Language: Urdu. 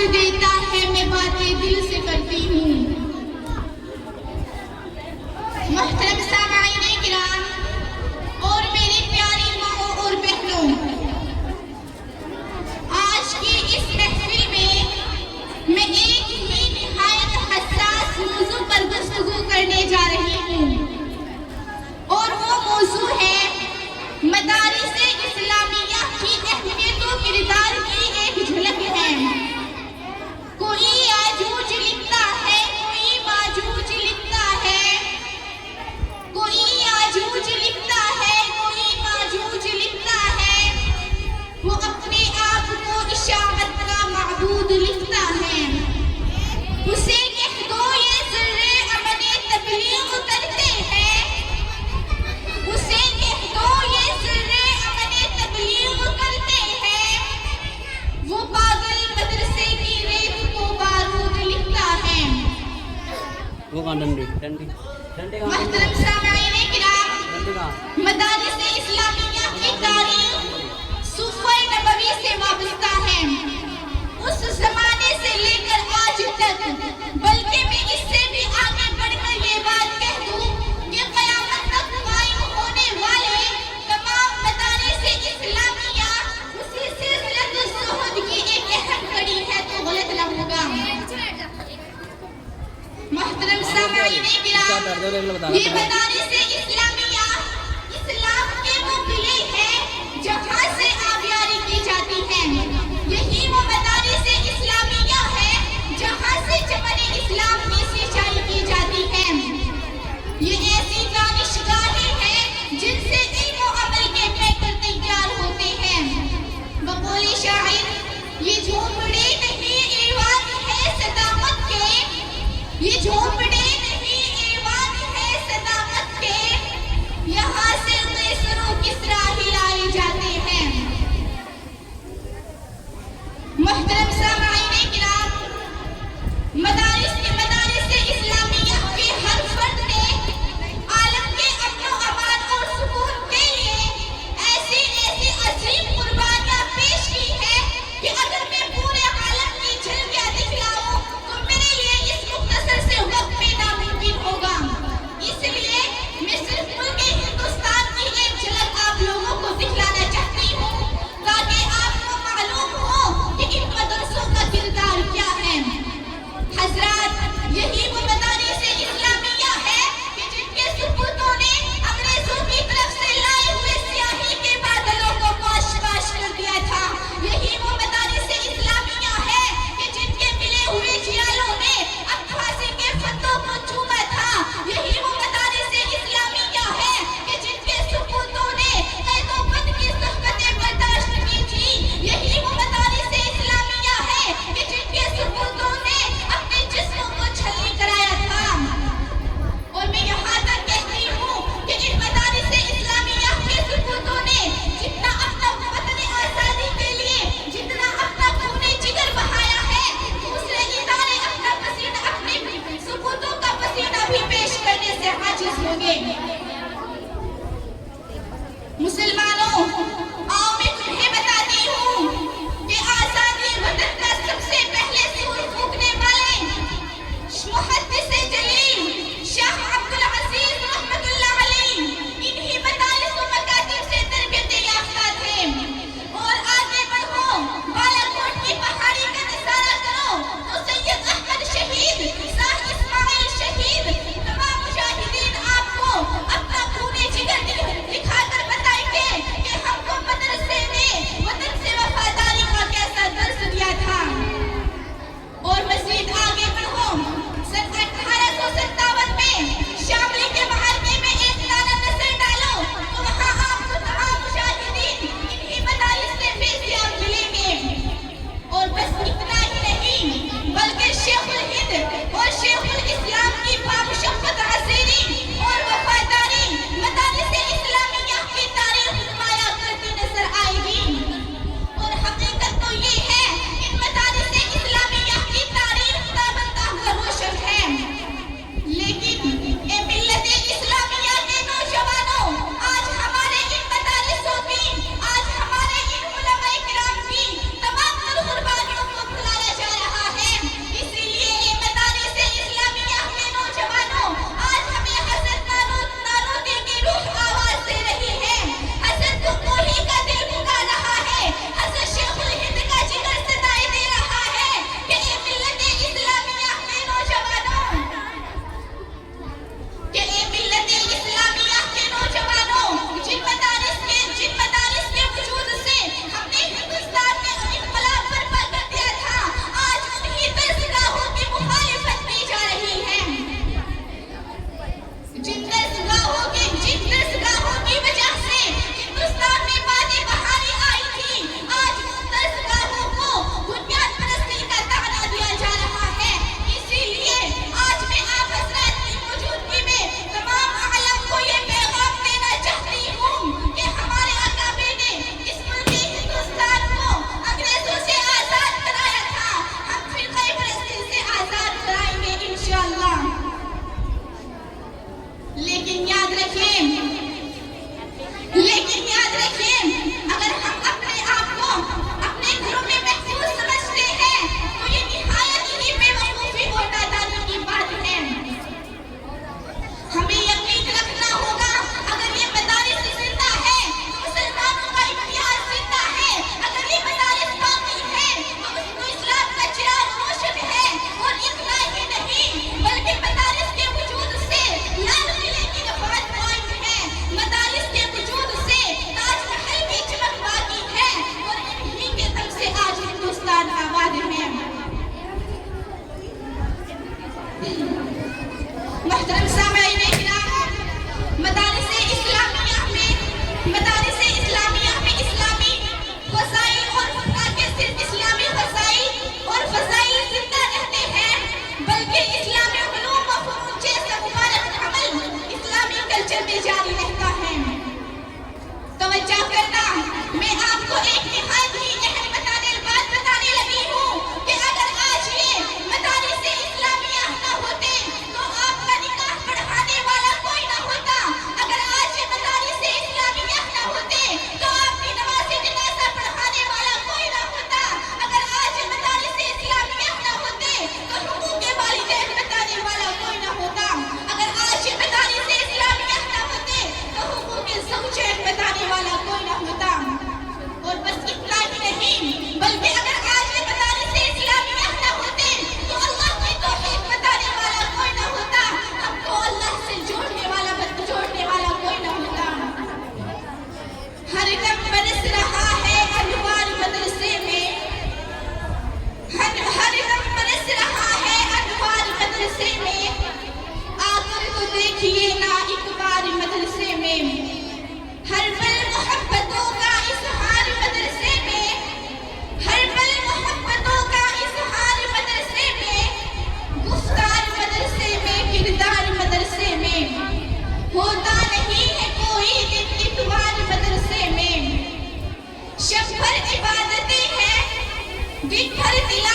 دیتا ہے میں باتیں دل سے کرتی ہوں۔ محترم سامعین کرام اور میری پیاری ماؤں اور بہنوں، آج کی اس محفل میں ایک ہی نہایت حساس موضوع پر گفتگو کرنے جا رہی ہوں، اور وہ موضوع ہے مدارس اسلامیہ کی اہمیت و کردار کی ایک جھلک ہے۔ کوئی یاجوج لکھتا ہے، کوئی ماجوج لکھتا ہے، کوئی یاجوج لکھتا ہے، کوئی ماجوج لکھتا ہے، وہ اپنے آپ کو اشاعت کا معبود لکھتا ہے۔ اسے کہہ دو یہ ذرے عمل تبلیغ کرتے ہیں، اسے کہہ دو یہ ذرے عمل تبلیغ کرتے ہیں، وہ پاگل مدرسے کی ریت کو بارود لکھتا ہے۔ محترم سامعین کرام، مدارس اسلامیہ کی تاریخ صوفہ نبوی سے وابستہ ہے، اس زمانے سے لے کر آج تک، بلکہ میں اس سے بھی آگے بڑھ کر یہ بات کہہ دوں کہ قیامت تک قائم ہونے والے تمام مدارس اسلامیہ اسی سلسلۃ الزہد کی ایک اہم کڑی ہے تو غلط نہ ہوگا۔ محترم سامعین کرام، یہ مدارس اسلامیہ اسلام کے وہ قلعے ہیں جہاں سے آبیاری کی جاتی ہے، یہی وہ مدارس اسلامیہ ہے جہاں سے چمن اسلام کی سینچائی کی جاتی ہے۔ یہ ایسی دانشگاہیں ہیں جن سے علم و عمل کے پیکر تیار ہوتے ہیں۔ بقول شاعر، یہ جھونپڑے نہیں ایوان ہے صداقت کے، یہ جھونپڑے نہیں ایوان ہے صداقت کے، یہاں سے قیصر و کسریٰ ہی لائے جاتے ہیں۔ محترم سامعین کرام، مدارس اسلامیہ کے ہر فرد نے عالم کے امن و امان اور سکون کے لیے ایسی عظیم قربانیاں پیش کی ہیں کہ اگر میں پورے عالم کی جھلکیاں دکھلاؤں تو میرے لیے اس مختصر سے وقت میں نہیں، بلکہ اگر آج مدارس اسلامیہ نہ ہوتے تو اللہ کی توحید بتانے والا کوئی نہ ہوتا، ہم کو اللہ سے جوڑنے والا کوئی نہ ہوتا۔ ہر دم برس رہا ہے انوار مدرسے میں، ہر دم برس رہا ہے انوار مدرسے میں، آ کر تو دیکھیے نا ایک بار مدرسے میں، ہر پل محبتوں کا اظہار مدرسے میں، ہر پل محبتوں کا اظہار مدرسے میں، گفتار مدرسے میں، کردار مدرسے میں، ہوتا نہیں ہے کوئی دن اتوار مدرسے میں، شب بھر عبادتیں ہیں، دن بھر تلاوت